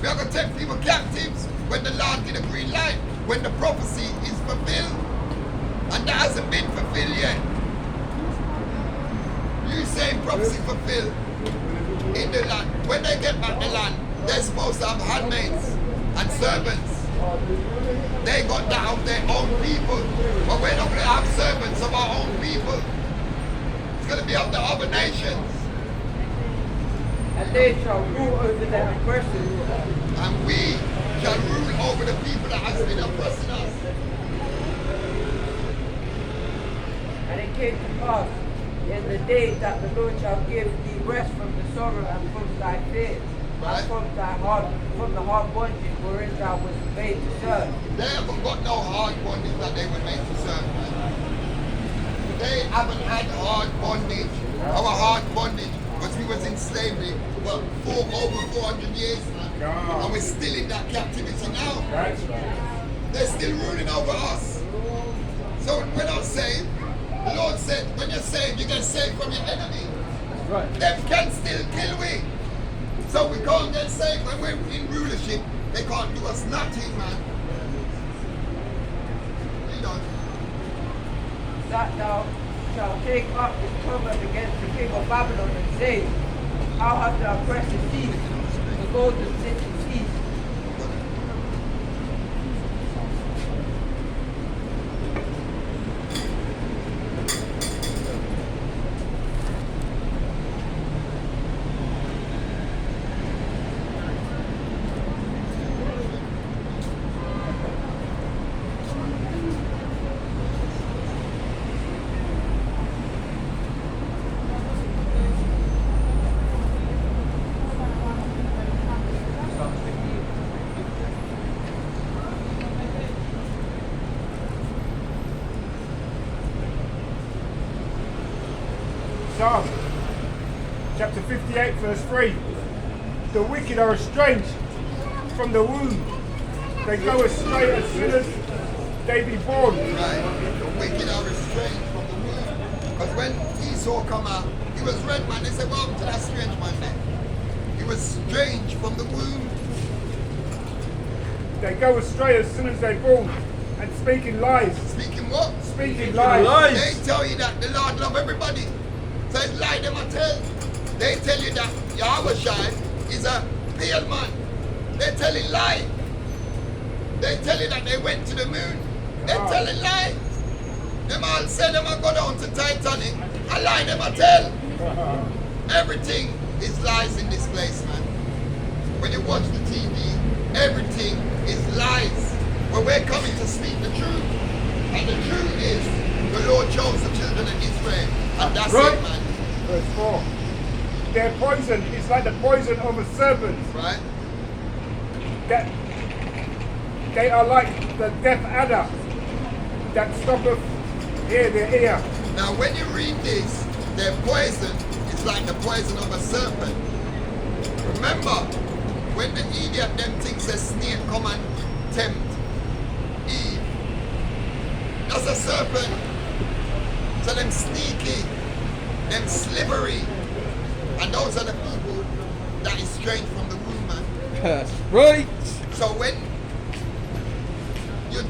We are going to take people captives when the Lord get a green light, when the prophecy is fulfilled. And that hasn't been fulfilled yet. You say prophecy fulfilled in the land. When they get back the land, they're supposed to have handmaids and servants. They got that of their own people. But we're not going to have servants of our own people. It's going to be of the other nations. And they shall rule over their oppressors. And we shall rule over the people that has been oppressing us. And it came to pass in the day that the Lord shall give thee rest from the sorrow and from thy fears, Right. and from the hard bondage wherein thou was made to serve. They haven't got no hard bondage that they were made to serve. They haven't had hard bondage. Our hard bondage because we was in slavery for over 400 years now. And we're still in that captivity now. That's right. They're still ruling over us. So we're not saved. The Lord said, when you're saved, you get saved from your enemy. That's right. Them can still kill we. So we can't get saved when we're in rulership. They can't do us nothing, man. You know. That thou shalt take up the covenant against the king of Babylon and say, how hath the oppressor ceased? The golden city ceased. Psalm chapter 58 verse 3. The wicked are estranged from the womb. They go astray as soon as they be born. Right. The wicked are estranged from the womb. Because when Esau come out, he was red man. They said, what happened to that strange man there? He was strange from the womb. They go astray as soon as they're born and speaking lies. Speaking what? Speaking lies. They tell you that the Lord love everybody. So it's lie them I tell. They tell you that Yahweh is a pale man. They telling lie. They tell you that they went to the moon. They telling lie. Them all say them I go down to Titanic. I lie them I tell. Everything is lies in this place, man. When you watch the TV, everything is lies. But we're coming to speak the truth. And the truth is, the Lord chose the children of Israel. And that's Right. it, man. Verse 4. Their poison is like the poison of a serpent. Right? That they are like the deaf adder that stoppeth here their ear. Now when you read this, their poison is like the poison of a serpent. Remember, when the idiot them thinks a snake come and tempt Eve, that's a serpent. So them sneaky, them slippery, and those are the people that is strange from the womb, man. That's right. So when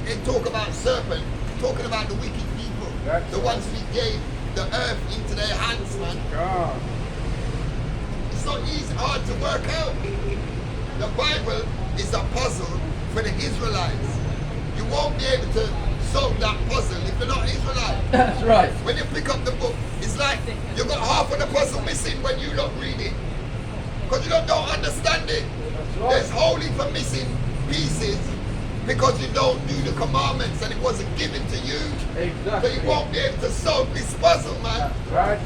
they talk about serpent, talking about the wicked people, That's the ones we gave the earth into their hands, man. God. It's not easy, hard to work out. The Bible is a puzzle for the Israelites. You won't be able to solve that puzzle if you're not Israelite. That's right. When you pick up the book, it's like you got half of the puzzle missing when you don't read it. Because you don't understand it. There's whole heap of missing pieces because you don't do the commandments and it wasn't given to you. Exactly. So you won't be able to solve this puzzle, man. Right.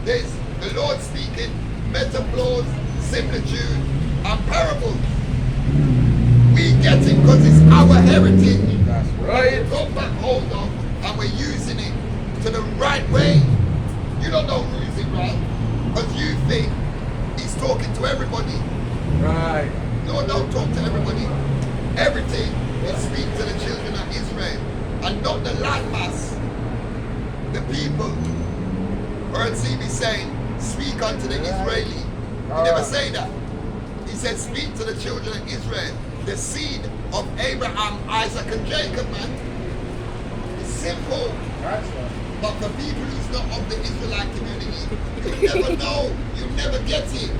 There's the Lord speaking metaphors, similitude, and parables. We get it because it's our heritage. That's right. We got back hold of and we're using it to the right way. You don't know who is it right because you think he's talking to everybody. Right. No, don't talk to everybody. Everything is speak to the children of Israel and not the landmass, the people. Or see me saying, speak unto the Israeli. He never say that. He said, speak to the children of Israel, the seed of Abraham, Isaac, and Jacob, man. It's simple. That's right. But for people who's not of the Israelite community, you never know. You never get it.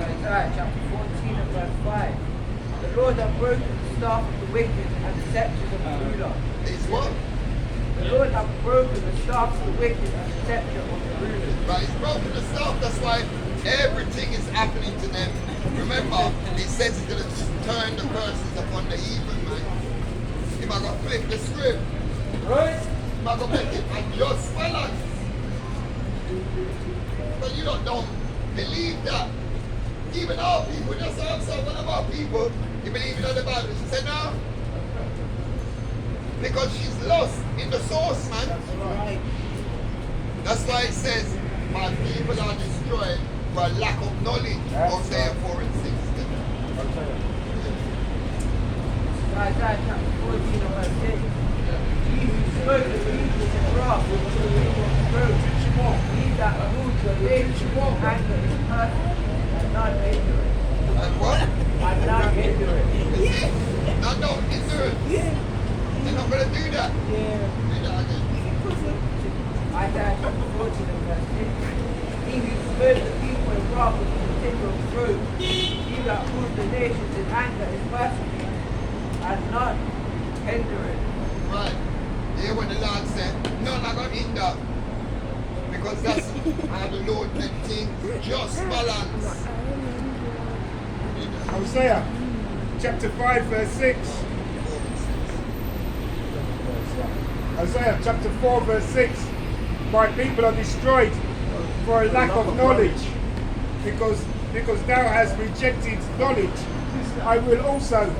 Isaiah chapter 14 and verse 5. The Lord hath broken the staff of the wicked and the scepters of the ruler. It's what? The Lord hath broken the staff of the wicked and the scepter of the rulers. But he's broken the stuff. That's why everything is happening to them. Remember, he says he's going to turn the curses upon the evil man. If I go flip the script, Right? if I go make it a just balance. But you don't believe that. Even our people, just answer one of our people, you believe in the Bible. She said, no. Because she's lost in the source, man. That's why it says, my people are destroyed for lack of knowledge of their foreign system. Isaiah chapter 14 and verse 8. He who spoke the people in wrath will the people of the throne. He that rules the nation in anger is perfect and not ignorant. And what? And not ignorant. You see? No, ignorant. They're not going to do that. Do that again. Isaiah chapter 14 and verse 6. He who spoke the people in wrath will continue on through. He that rules the nations in anger is persecuted and not hindering. Right. Here when the Lord said, none are going to hinder. Because that's how the Lord made things just balance. Hosea chapter 5 verse 6. Hosea chapter 4 verse 6. My people are destroyed for a lack of knowledge, because thou hast rejected knowledge. I will also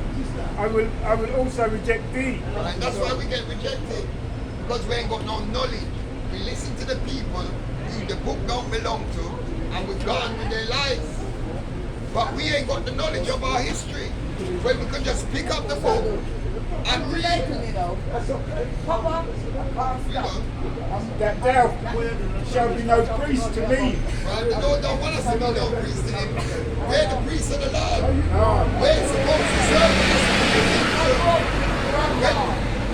reject thee. Right? That's why we get rejected. Because we ain't got no knowledge. We listen to the people who the book don't belong to, and we're gone with their lives. But we ain't got the knowledge of our history, where we can just pick up the book and read. You know, That thou shalt be no priest to me. right? The Lord don't want us to be no priest to him. We're the priests of the Lord. No. We're supposed to serve him.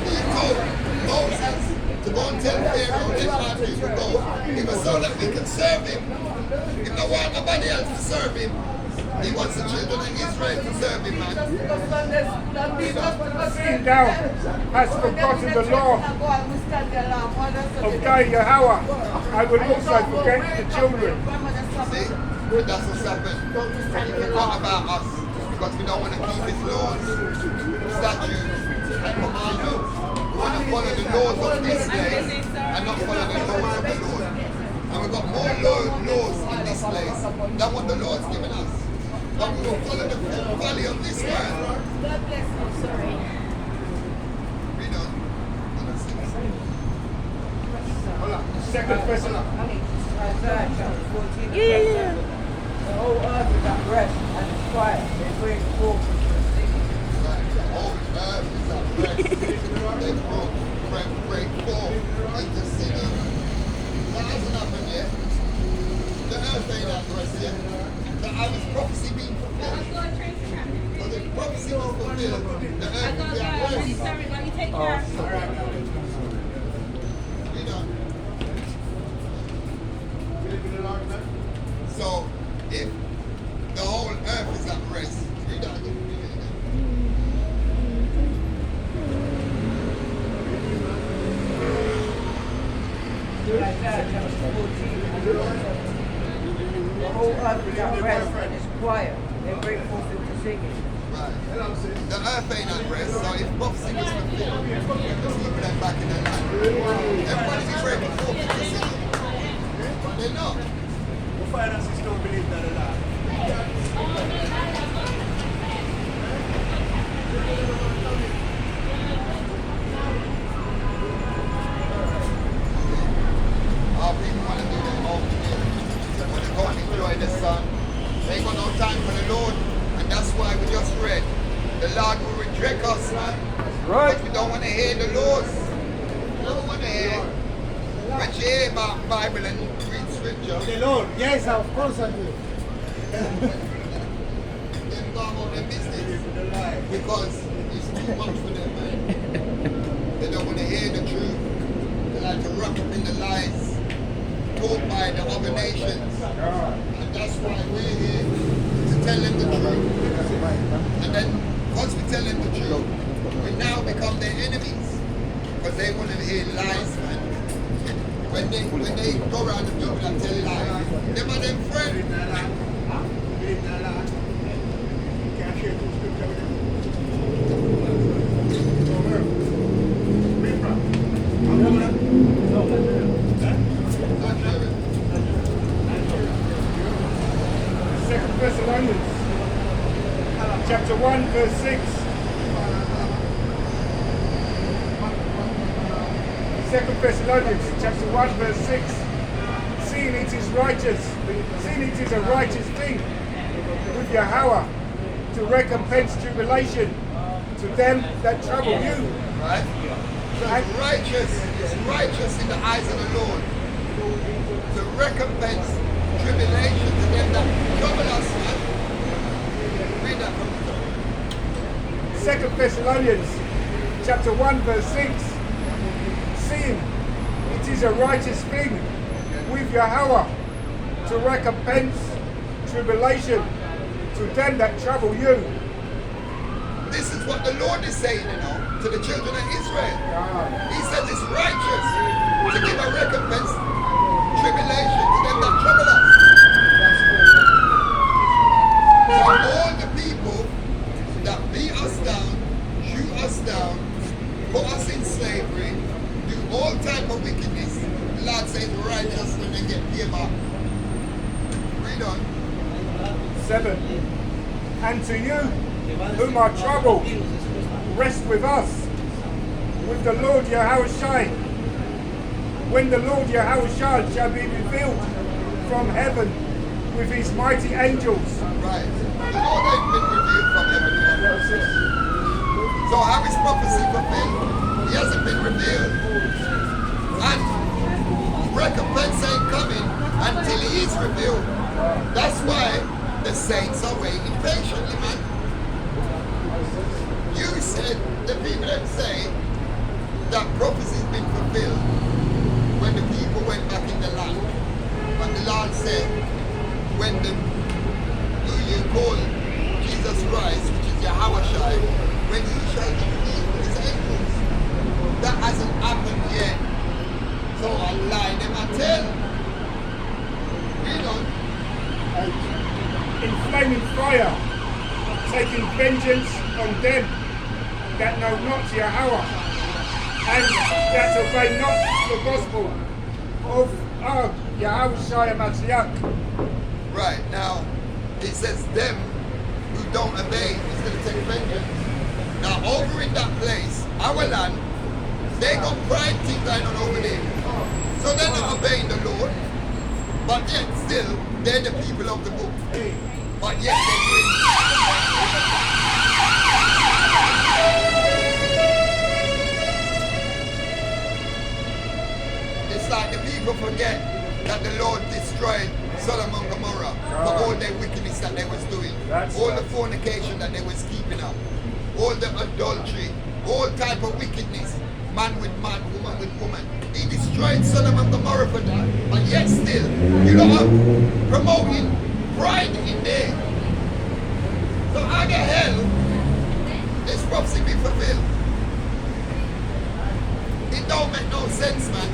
He told Moses to go and tell Pharaoh, let my people go. It was so that we can serve him. If no want nobody else to serve him, he wants the children of Israel to serve him, man. Seeing thou hast forgotten the law of thy Yahweh, I will also forget the children. See? That's what's happened. He forgot about us because we don't want to keep his laws, statutes, and commandments. We want to follow the laws of this place and not follow the laws of the Lord. And we've got more laws in this place than what the Lord's given us. But we will follow the valley of this world. God bless you, sorry. Read on. Second person. Isaiah chapter 14 and verse 7. The whole earth is at rest and is quiet. They bring forth the singing. The whole earth is at rest. They break forth into singing. That hasn't happened yet. The earth ain't at rest yet. The Irish prophecy being fulfilled. So the prophecy was fulfilled. The earth will be at rest. Sorry, let me take care of Read on. So if the whole earth is at rest, read that again. Read it again. Isaiah chapter 14 and verse 7. The whole earth is at rest and is quiet. They break forth into singing. Right. The earth ain't at rest, so if prophecy was fulfilled, the people are back in their land. Everybody be breaking forth into singing. But they're not. The finances don't believe that a lot. Our people want to do their own thing. They want to go and enjoy the sun. They ain't got no time for the Lord. read, the Lord will reject us, man. Right. But we don't want to hear the laws. We don't want to hear. When you hear about Bible and read scripture, The Lord, yes, of course I do. them go on their business. Because it's too much for them, man. They don't want to hear the truth. They like to wrap up in the lies taught by the other nations. And that's why we're here, to tell them the truth. And then, once we tell them the truth, we now become their enemies. Because they want to hear lies, man. When they go around the people and tell lies, them are them friends. Second Thessalonians, chapter 1, verse 6. Second Thessalonians, chapter 1, verse 6. Seeing it is a righteous thing with Yahweh to recompense tribulation to them that trouble you. Right? So it's righteous in the eyes of the Lord to recompense tribulation to them that trouble us, man. Read that from the top. Second Thessalonians, chapter 1, verse 6. Seeing it is a righteous thing with Yahweh to recompense tribulation to them that trouble you. This is what the Lord is saying, to the children of Israel. He says it's righteous to give a recompense, tribulation to them that trouble us. So all the people that beat us down, shoot us down, put us in slavery, do all type of wickedness, the Lord says righteous when they get paid back. Read on. 7. And to you whom are troubled, rest with us, with the Lord Yahushua, when the Lord Yahushua shall be revealed from heaven with his mighty angels. Right. The Lord ain't been revealed from heaven. So how is prophecy fulfilled? He hasn't been revealed. And recompense ain't coming until he is revealed. That's why the saints are waiting patiently, man. You said, the people that say that prophecy's been fulfilled when the people went back in the land. But the Lord said, when who you call Jesus Christ, which is Yahushua, when he shall be revealed with his angels. That hasn't happened yet. So I lie them I tell. Read on. In flaming fire, taking vengeance on them that know not Yahweh, and that obey not the gospel of our Yahushua Mashiach. Right, now, it says them who don't obey is going to take vengeance. Now, over in that place, our land, they got pride thing going on over there. So they're not obeying the Lord, but yet still, they're the people of the book. But yet they're doing. It's like the people forget that the Lord destroyed Sodom and Gomorrah for all their wickedness that they was doing, all the fornication that they was keeping up, all the adultery, all type of wickedness, man with man, woman with woman. He destroyed Sodom and Gomorrah for that, but yet still, you know, promoting pride in there. So how the hell this prophecy be fulfilled? It don't make no sense, man.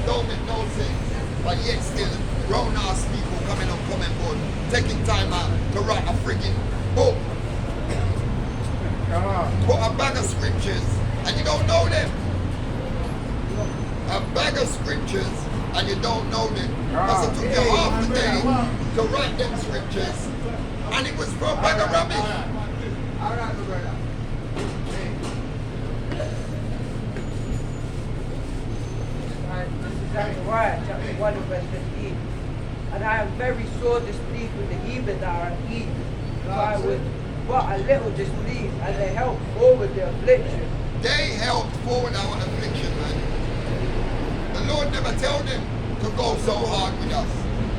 Don't make no sense. But yet still, grown-ass people coming on comment board, taking time out to write a freaking book. Put a bag of scriptures, and you don't know them. A bag of scriptures, and you don't know them. Because it took you half the day to write them scriptures, and it was for a bag of rubbish. Zechariah chapter 1 and verse 15. And I am very sore displeased with the heathen that are at ease, if I would but a little displeased, and they helped forward the affliction. They helped forward our affliction, man. The Lord never tell them to go so hard with us.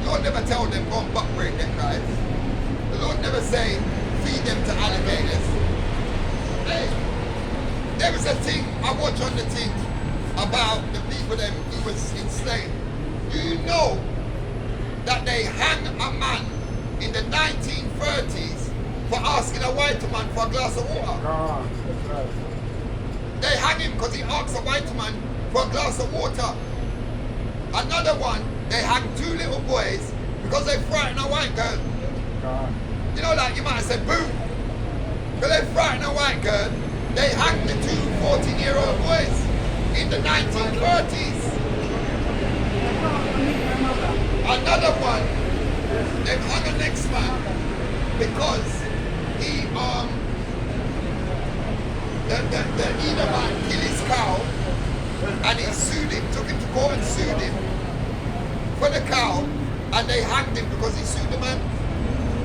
The Lord never tell them go and buck break their guys. The Lord never say feed them to alligators. Hey, there was a thing I watched on the thing about the people that he was enslaved. Do you know that they hang a man in the 1930s for asking a white man for a glass of water? God, that's right. They hang him because he asked a white man for a glass of water. Another one, they hang two little boys because they frightened a white girl. God. You know, like you might have said, boo. Because they frightened a white girl, they hanged the two 14-year-old boys in the 1930s. Another one, they hung the next man because he the Edomite killed his cow and he sued him, took him to court and sued him for the cow, and they hanged him because he sued the man,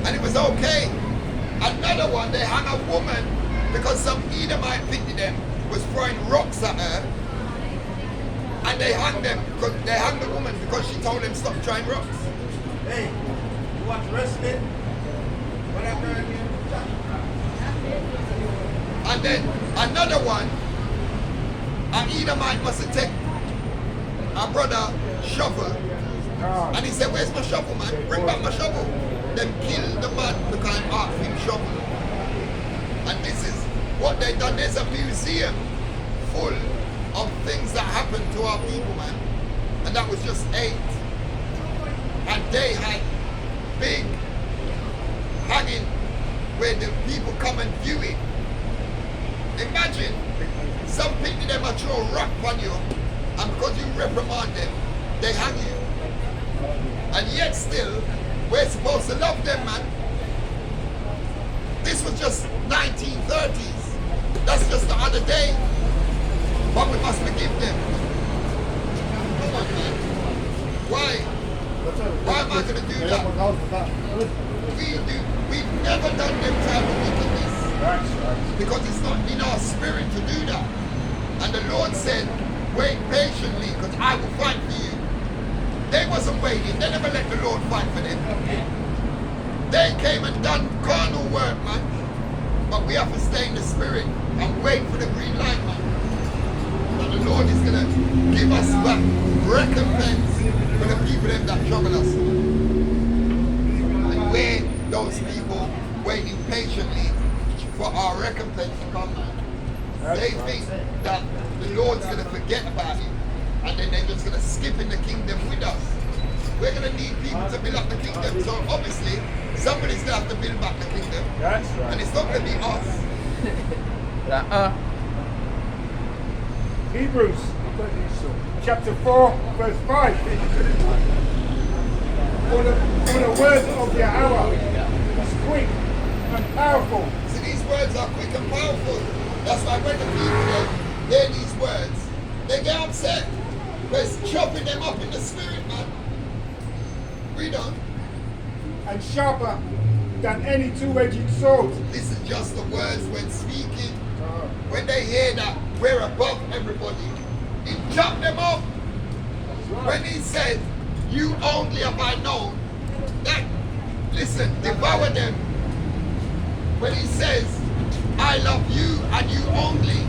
and it was okay. Another one, they hung a woman because some Edomite pity them was throwing rocks at her, and they hung them because they hung the woman because she told them stop throwing rocks. Hey, you watch wrestling? What happened again? And then another one, an Edomite must have taken a brother shovel, God. and he said, "Where's my shovel, man? Bring back my shovel." Them killed the man because I asked him shovel. And this is what they done. There's a museum full of things that happened to our people, man. And that was just 8. And they had big hanging where the people come and view it. Imagine some people them a throw a rock on you, and because you reprimand them, they hang you. And yet still, we're supposed to love them, man. This was just 1930s. That's just the other day. But we must forgive them. Come on, man. Why? Why am I going to do that? We've never done them type of wickedness. That's right. Because it's not in our spirit to do that. And the Lord said, wait patiently because I will fight for you. They wasn't waiting. They never let the Lord fight for them. They came and done carnal work, man. But we have to stay in the spirit and wait for the green light, man. And the Lord is going to give us back recompense for the people them that trouble us. And we're those people waiting patiently for our recompense to come, man. They think that the Lord's going to forget about it, and then they're just going to skip in the kingdom with us. We're going to need people to build up the kingdom, so obviously somebody's going to have to build back the kingdom, That's right. and it's not going to be us. Hebrews chapter 4, verse 5. For the word of your hour is quick and powerful. See, these words are quick and powerful. That's why when the people hear these words, they get upset. But it's chopping them up in the spirit, man. Read on. And sharper than any two-edged sword. This is just the words when speaking. When they hear that we're above everybody, it chopped them up. When he said, you only have I known, that, listen, devour them. When he says, I love you and you only,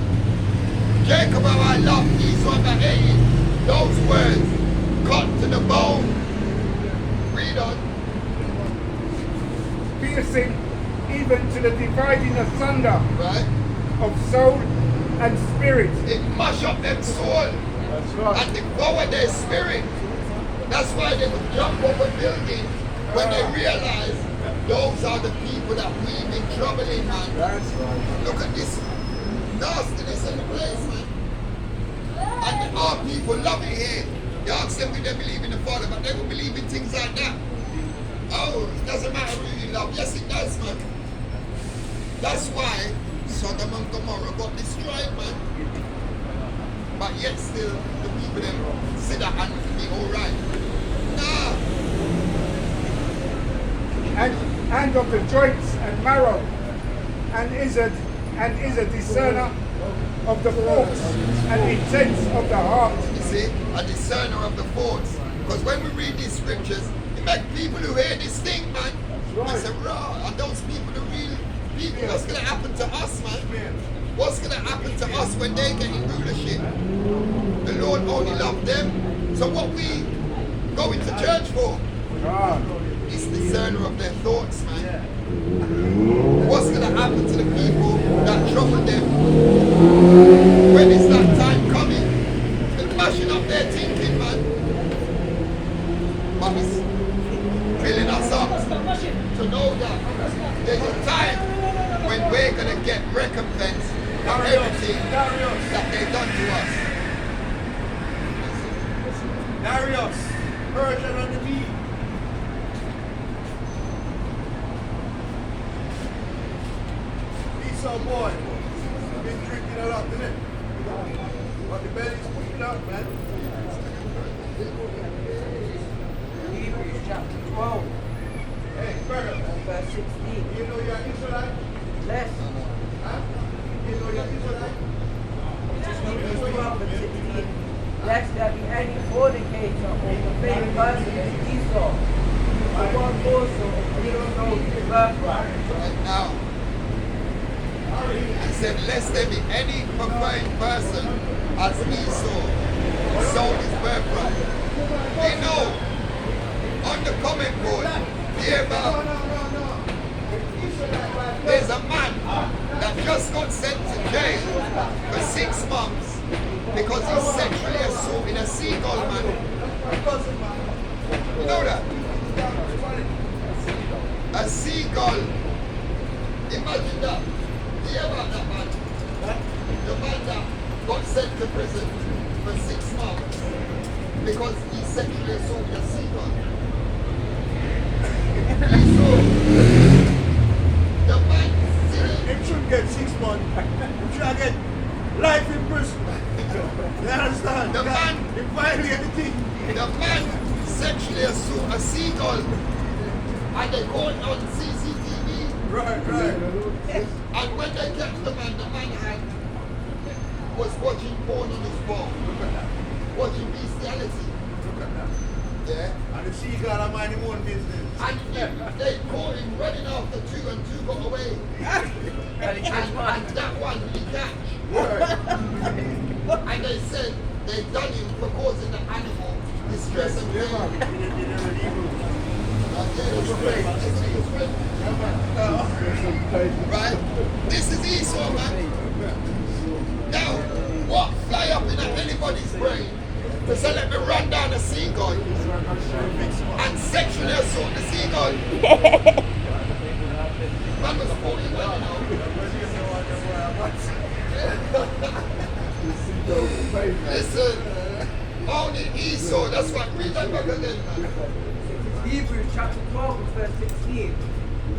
Jacob have I loved, Esau have I hated, those words cut to the bone. Read on. Piercing even to the dividing asunder Right? of soul and spirit. It mash up them soul That's right. and devour their spirit. That's why they would jump off a building when they realize those are the people that we've been troubling, man. That's right. Look at this nastiness in the place, man. And our people love it here. You ask them if they believe in the Father, but they don't believe in things like that. Oh, it doesn't matter who you love. Yes, it does, man. That's why Sodom and Gomorrah got destroyed, man. But yet still, the people them sit there and be alright. Nah. And of the joints and marrow, and is a discerner of the thoughts and intents of the heart. You see, a discerner of the thoughts. Because when we read these scriptures, it makes people who hear this thing, man, they say, raw, and those people are real people. What's going to happen to us, man? What's going to happen to us when they get in rulership? The Lord only loved them. So what we go into church for? It's discerner of their thoughts, man. What's going to happen to the people that trouble them? When is that time coming? They're mashing up their thinking, man. But it's filling us up to know that there's a time when we're going to get recompense for everything that they've done to us. Darius, Persian on the beat. Esau boy, been drinking a lot, didn't it? But the belly's pushing out, man. Hebrews chapter 12, Hey, brother, and verse 16. you know you're Israelite? Lest, Huh? You know you're Israelite? Hebrews 12 and 16. Lest there be any fornicator or profane person as Esau, who for one also obtained his birthright. And now, he said, lest there be any profane person as Esau sold his birthright. You know, on the comment board, hear about, there's a man that just got sent to jail for 6 months because he sexually assaulted a seagull, man. You know that? A seagull. Imagine that. Hear about that man? The man that got sent to prison for 6 months because he sexually assaulted a seagull. The man Him shouldn't get 6 months. Him should get life in prison. You understand? The man- He violated the thing. The man sexually assaulted a seagull and they caught it on CCTV. Right. And when they kept the man had was watching porn on his phone, watching bestiality. Look at that. Yeah. And the seagull are minding his own business. And they caught him running after 2 and 2 got away. And that one he catch. And they said they done him for causing the animal distress and pain. Right? This is Esau, man. Now, what fly up in anybody's brain to say let me run down a seagull and sexually assault the seagull? Man was 41, you know. Listen, only Esau, that's what read that back again, man. Hebrews chapter 12 and verse 16.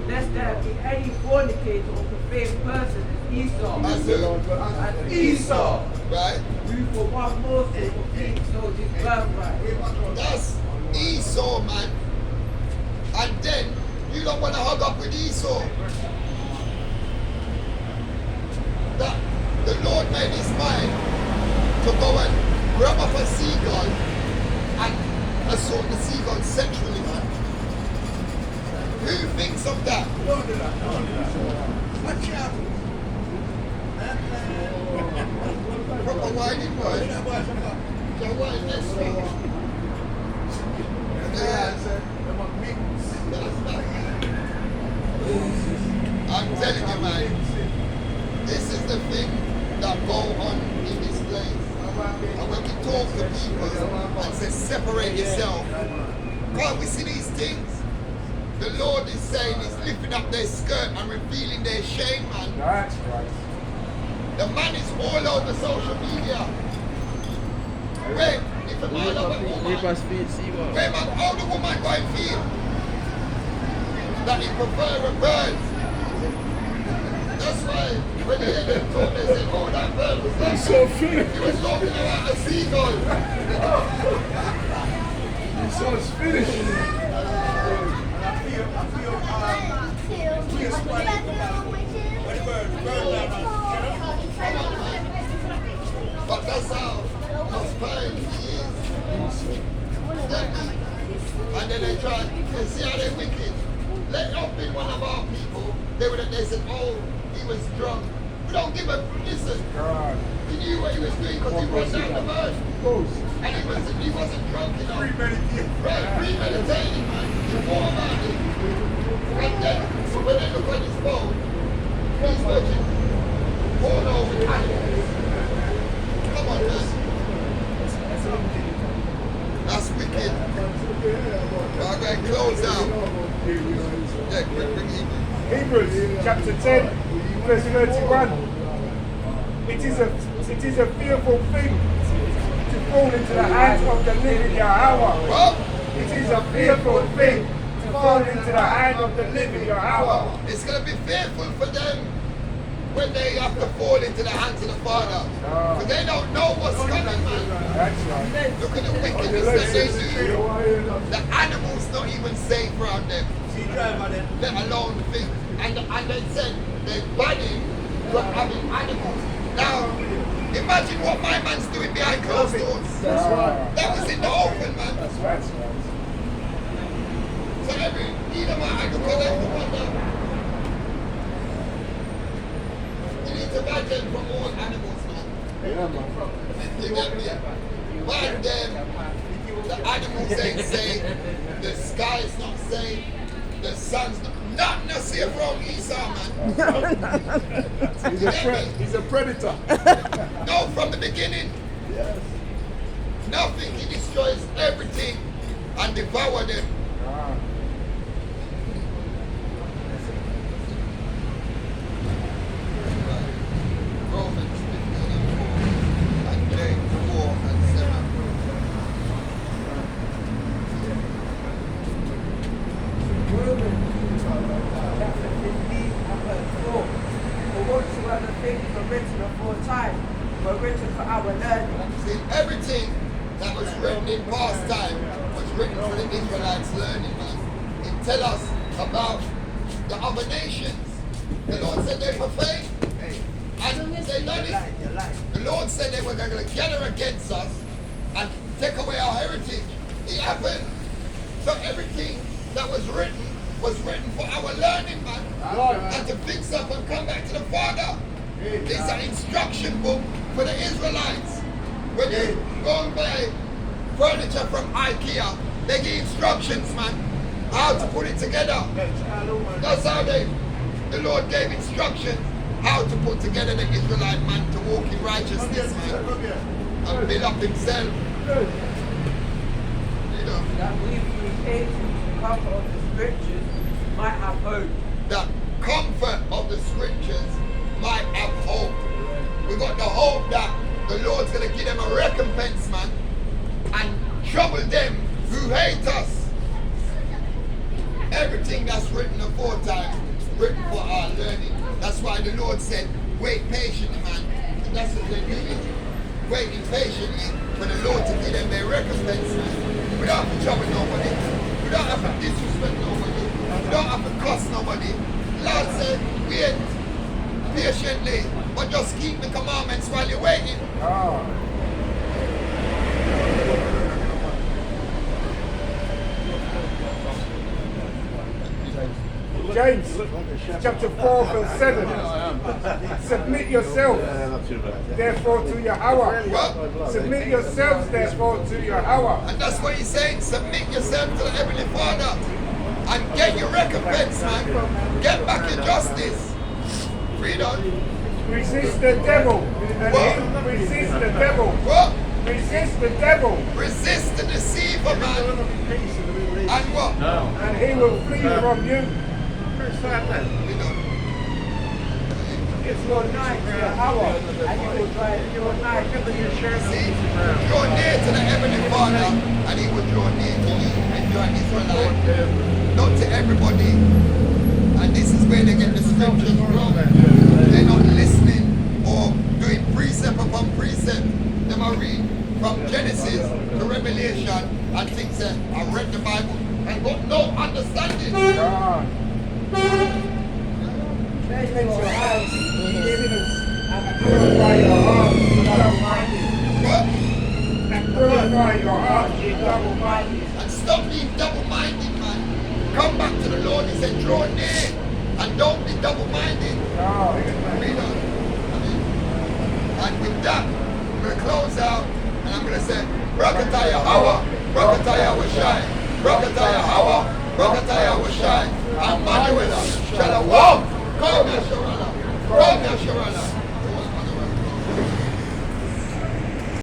Lest there be any fornicator or profane person as Esau. That's it. And Esau, Right? who for one morsel of meat sold his birthright. That's Esau, man. And then you don't want to hug up with Esau. That the Lord made his mind to go and grab up a seagull and assault the seagull sexually, man. Who thinks of that? Don't do that. Don't do that. Watch out. Proper whining boy. Watch out, watch out. Your wine next week. I'm telling you, man, this is the thing that go on in this place. And when we talk to people and say, separate yourself, can't we see these things? The Lord is saying He's lifting up their skirt and revealing their shame, man. That's right. The man is all over social media. Wait, if a man love a woman, where man, how the woman going to feel? That he prefer a bird. That's why when they hear them talk, they say, oh, that bird was like So finished. he was talking about a seagull. So it's finished. I feel And then they try, they see how they're wicked. Let up in one of our people, they said, oh, he was drunk. We don't give a, listen. God. He knew what he was doing because he ran down the bird. Goes. And he wasn't drunk enough. Premeditated. Right, premeditating, man. You thought about it. And then, so when they look on his phone, he's watching porno with animals. Come on, man. That's wicked. I'm going to close out. Yeah, bring Hebrews. Hebrews chapter 10, verse 31. It is a fearful thing to fall into the hands of the living Yahweh. Well, It is a fearful thing to fall into the hand of the living Yahweh. it's going to be fearful for them when they have to fall into the hands of the Father. Because they don't know what's coming, man. That's right. Look at the wickedness that they do. The animals not even safe around them, See, drive on them. let alone the thing. And they said they banned him from having animals. Now, imagine what my man's doing behind closed doors. That's right. That was in the open, man. That's right. So every Edomite, I look at them and wonder. You need to ban them from all animals, man. You get me? Ban them. The animals ain't safe. The sky is not safe. The sun's not safe from Esau, man. He's a predator. No, from the beginning. Nothing. He destroys everything and devour them. Romans 15:4 and James 4:7. Romans chapter 15 and verse 4. For whatsoever things were written aforetime were written for our learning. See, everything that was written in past time was written for the Israelites' learning, man. It tells us about the other nations. The Lord said they were faith. And they done it. The Lord said they were going to gather against us and take away our heritage. It happened. So everything that was written for our learning, man. And to fix up and come back to the Father. It's an instruction book for the Israelites. When you go and buy furniture from IKEA, they give instructions, man, how to put it together. That's how the Lord gave instructions how to put together the Israelite man to walk in righteousness, man, and build up himself. You know, That we through patience and comfort of the scriptures might have hope. the comfort of the scriptures might have hope. We got the hope that the Lord's going to give them a recompense, man, and trouble them who hate us. Everything that's written aforetime, written for our learning. That's why the Lord said, wait patiently, man. And that's what they're doing. Waiting patiently for the Lord to give them their recompense, man. We don't have to trouble nobody. We don't have to disrespect nobody. We don't have to cuss nobody. The Lord said, wait patiently, but just keep the commandments while you're waiting. James chapter 4 verse 7. Submit yourselves therefore to Yahweh. Submit yourselves therefore to Yahweh. And that's what he's saying. Submit yourself to the Heavenly Father and get your recompense, man. Get back your justice. Read on. Resist the devil. And he, resist the devil. What? Resist the devil. Resist the deceiver, man. And what? And he will flee from you. Read on. It's your night to Yahweh, and you will drive your night to your See, draw near to the Heavenly Father and he will draw near to you if you're an Israelite. Not to everybody. And this is where they get the scriptures wrong. They're not listening or doing precept upon precept. They might read from Genesis to Revelation and think that I read the Bible and got no understanding. Cleanse your eyes, sinners, And purify your heart, you double-minded. What? And purify your heart, you double-minded. And stop being double-minded. come back to the Lord. He said, draw near and don't be double-minded. Oh, Read on. And with that, I'm going to close out and I'm going to say, Brakataya Hawa, Brakataya Washai, Brakataya Hawa, Brakataya Washai, and Manuela, Shalom, come Yasharala, come Yasharala.